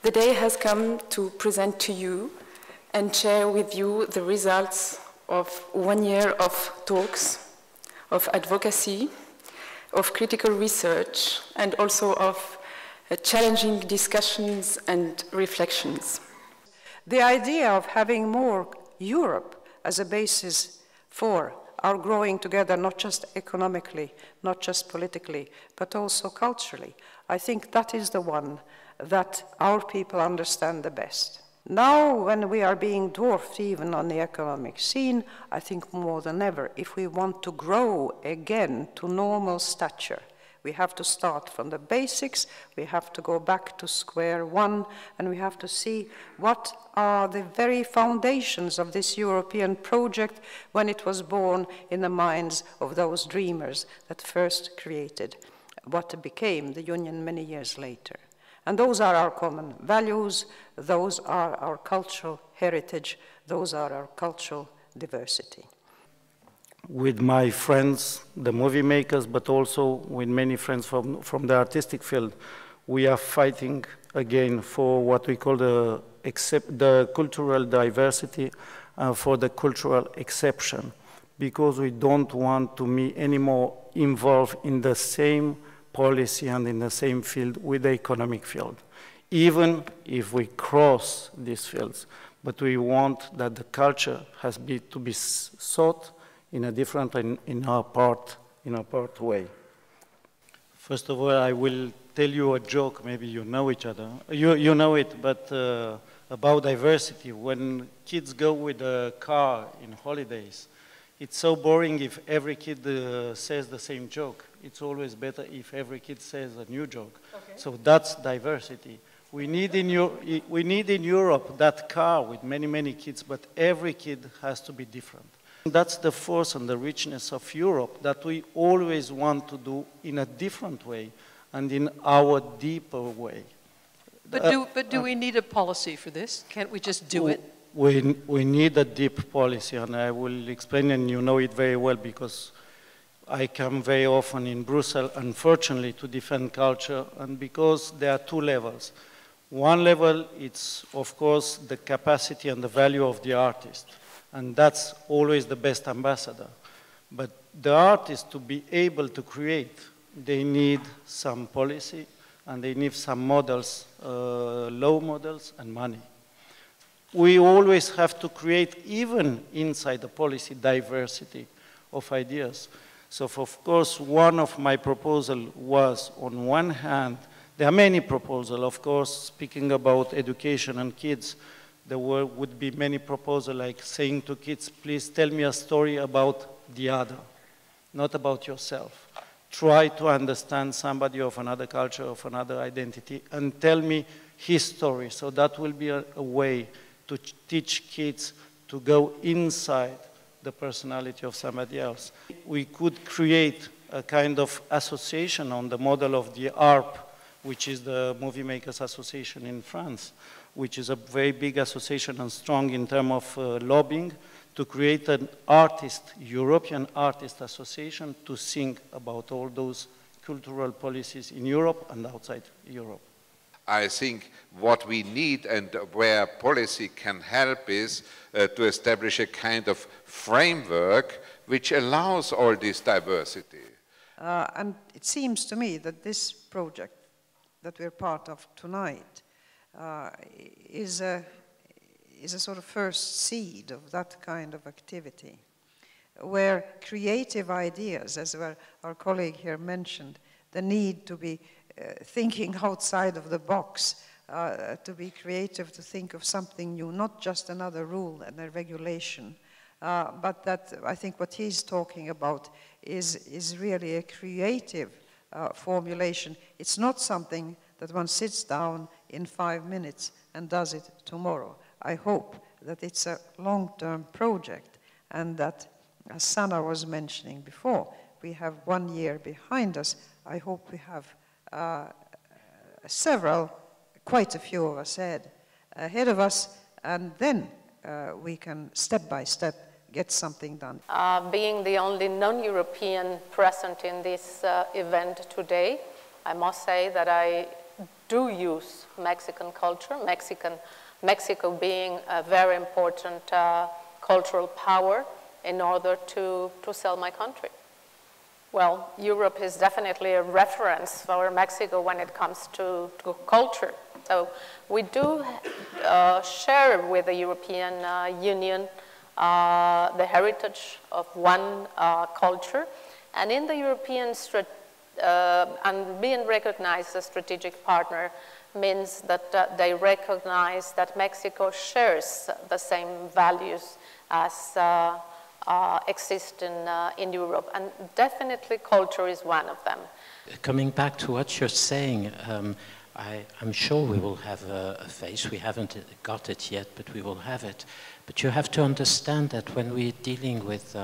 The day has come to present to you and share with you the results of 1 year of talks, of advocacy, of critical research, and also of challenging discussions and reflections. The idea of having more Europe as a basis for our growing together, not just economically, not just politically, but also culturally, I think that is the one that our people understand the best. Now, when we are being dwarfed even on the economic scene, I think more than ever, if we want to grow again to normal stature, we have to start from the basics, we have to go back to square one, and we have to see what are the very foundations of this European project when it was born in the minds of those dreamers that first created what became the Union many years later. And those are our common values, those are our cultural heritage, those are our cultural diversity. With my friends, the movie makers, but also with many friends from the artistic field, we are fighting again for what we call the cultural diversity, for the cultural exception, because we don't want to be anymore involved in the same policy and in the same field with the economic field, even if we cross these fields. But we want that the culture has to be sought in a different, in our part way. First of all, I will tell you a joke. Maybe you know each other. You know it, but about diversity. When kids go with a car in holidays, it's so boring if every kid says the same joke. It's always better if every kid says a new joke. Okay. So that's diversity. We need in Europe that car with many, many kids, but every kid has to be different. That's the force and the richness of Europe that we always want to do in a different way and in our deeper way. But do we need a policy for this? Can't we just do it? We need a deep policy, and I will explain, and you know it very well because I come very often in Brussels, unfortunately, to defend culture, and because there are two levels. One level, it's, of course, the capacity and the value of the artist, and that's always the best ambassador. But the artist, to be able to create, they need some policy, and they need some models, law models, and money. We always have to create, even inside the policy, diversity of ideas. So, of course, one of my proposals was, on one hand, there are many proposals, of course, speaking about education and kids. There would be many proposals like saying to kids, please tell me a story about the other, not about yourself. Try to understand somebody of another culture, of another identity, and tell me his story. So that will be a way to teach kids to go inside the personality of somebody else. We could create a kind of association on the model of the ARP, which is the Movie Makers Association in France, which is a very big association and strong in terms of lobbying, to create an European artist association to think about all those cultural policies in Europe and outside Europe. I think what we need and where policy can help is to establish a kind of framework which allows all this diversity. And it seems to me that this project that we're part of tonight is a sort of first seed of that kind of activity, where creative ideas, as our colleague here mentioned, the need to be thinking outside of the box, to be creative, to think of something new, not just another rule and a regulation, but that I think what he's talking about is really a creative formulation. It's not something that one sits down in 5 minutes and does it tomorrow. I hope that it's a long-term project and that, as Sanna was mentioning before, we have 1 year behind us. I hope we have quite a few of us ahead of us, and then we can step by step get something done. Being the only non-European present in this event today, I must say that I do use Mexican culture, Mexico being a very important cultural power in order to sell my country. Well, Europe is definitely a reference for Mexico when it comes to culture. So we do share with the European Union the heritage of one culture. And in the European, and being recognized as a strategic partner means that they recognize that Mexico shares the same values as exist in Europe. And definitely culture is one of them. Coming back to what you're saying, I'm sure we will have a face. We haven't got it yet, but we will have it. But you have to understand that when we're dealing with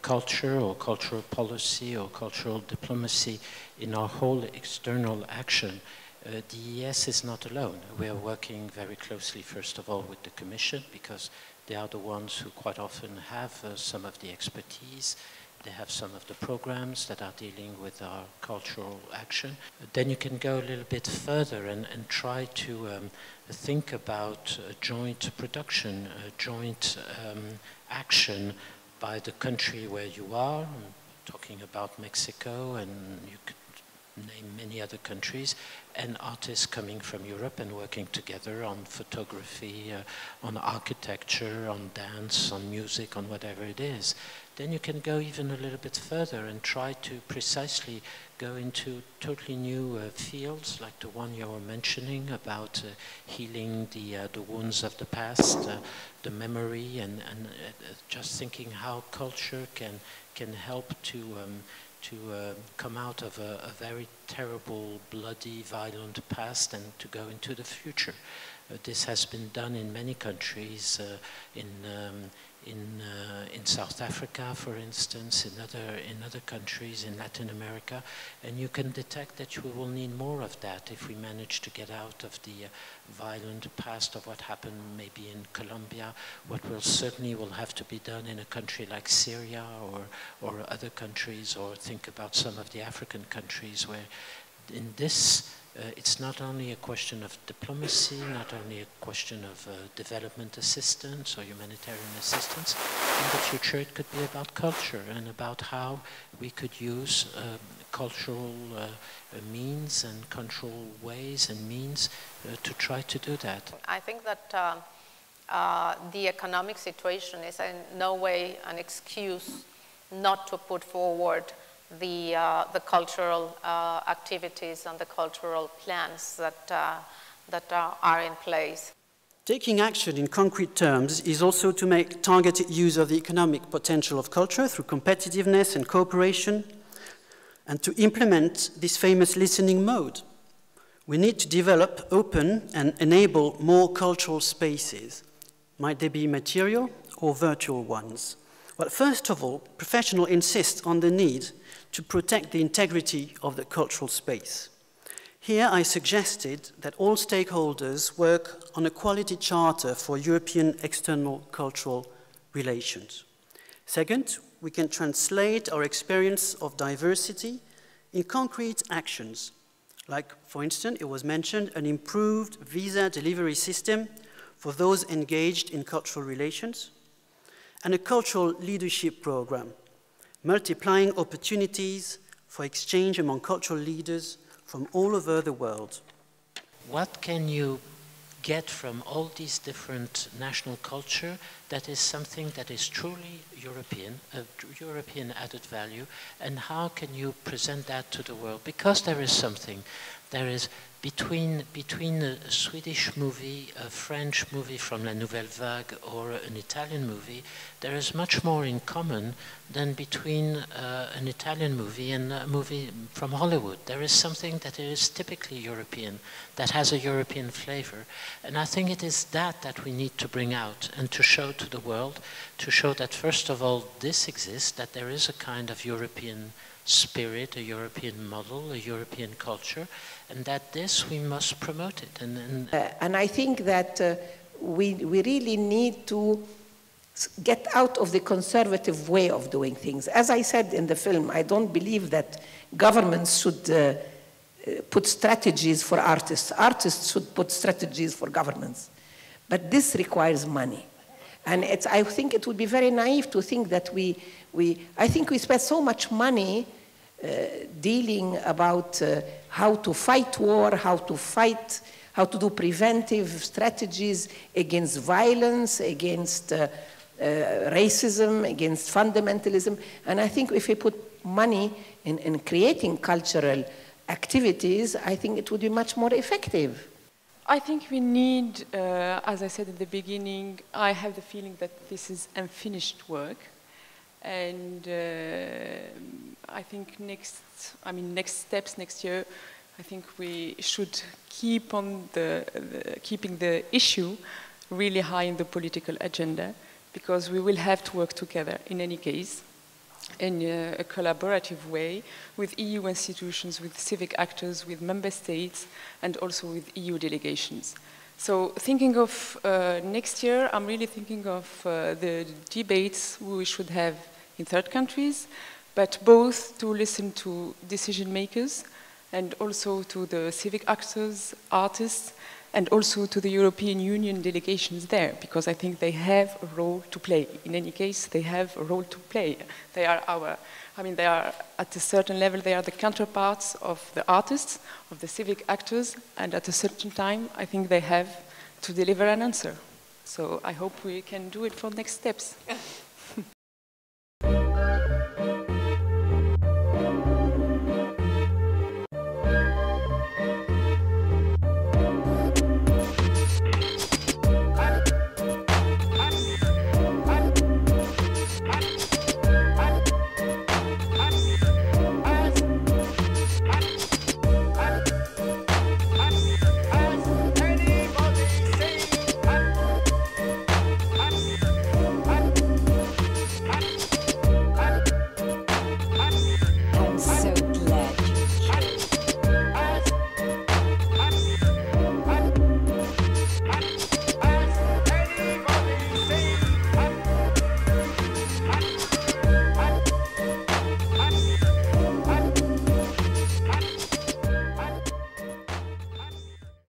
culture or cultural policy or cultural diplomacy in our whole external action, the ES is not alone. We are working very closely, first of all, with the Commission, because they are the ones who quite often have some of the expertise. They have some of the programs that are dealing with our cultural action. Then you can go a little bit further and try to think about joint production, joint action by the country where you are. I'm talking about Mexico, and you could name many other countries, and artists coming from Europe and working together on photography, on architecture, on dance, on music, on whatever it is. Then you can go even a little bit further and try to precisely go into totally new fields, like the one you were mentioning about healing the wounds of the past, the memory, and just thinking how culture can help to come out of a very terrible, bloody, violent past and to go into the future. This has been done in many countries, in South Africa, for instance, in other countries, in Latin America, and you can detect that we will need more of that if we manage to get out of the violent past of what happened maybe in Colombia, what certainly will have to be done in a country like Syria or other countries, or think about some of the African countries where in this it's not only a question of diplomacy, not only a question of development assistance or humanitarian assistance. In the future, it could be about culture and about how we could use cultural means and cultural ways and means to try to do that. I think that the economic situation is in no way an excuse not to put forward the cultural activities and the cultural plans that are in place. Taking action in concrete terms is also to make targeted use of the economic potential of culture through competitiveness and cooperation, and to implement this famous listening mode. We need to develop, open, and enable more cultural spaces. Might they be material or virtual ones? Well, first of all, professionals insist on the need to protect the integrity of the cultural space. Here I suggested that all stakeholders work on a quality charter for European external cultural relations. Second, we can translate our experience of diversity in concrete actions, like, for instance, it was mentioned, an improved visa delivery system for those engaged in cultural relations, and a cultural leadership program, multiplying opportunities for exchange among cultural leaders from all over the world. What can you get from all these different national culture that is something that is truly European, a European added value, and how can you present that to the world? Because there is something, there is between a Swedish movie, a French movie from La Nouvelle Vague, or an Italian movie, there is much more in common than between an Italian movie and a movie from Hollywood. There is something that is typically European, that has a European flavor. And I think it is that we need to bring out and to show to the world, to show that first of all this exists, that there is a kind of European spirit, a European model, a European culture, and that this we must promote it. And I think that we really need to get out of the conservative way of doing things. As I said in the film, I don't believe that governments should put strategies for artists. Artists should put strategies for governments. But this requires money. And I think it would be very naive to think that I think we spend so much money dealing about how to fight war, how to do preventive strategies against violence, against racism, against fundamentalism. And I think if we put money in creating cultural activities, I think it would be much more effective. I think we need, as I said at the beginning, I have the feeling that this is unfinished work. And I think next steps next year, I think we should keep on keeping the issue really high in the political agenda, because we will have to work together in any case, in a collaborative way with EU institutions, with civic actors, with member states, and also with EU delegations. So thinking of next year, I'm really thinking of the debates we should have in third countries, but both to listen to decision makers and also to the civic actors, artists, and also to the European Union delegations there, because I think they have a role to play. In any case, they have a role to play. They are they are at a certain level, they are the counterparts of the artists, of the civic actors, and at a certain time, I think they have to deliver an answer. So I hope we can do it for next steps.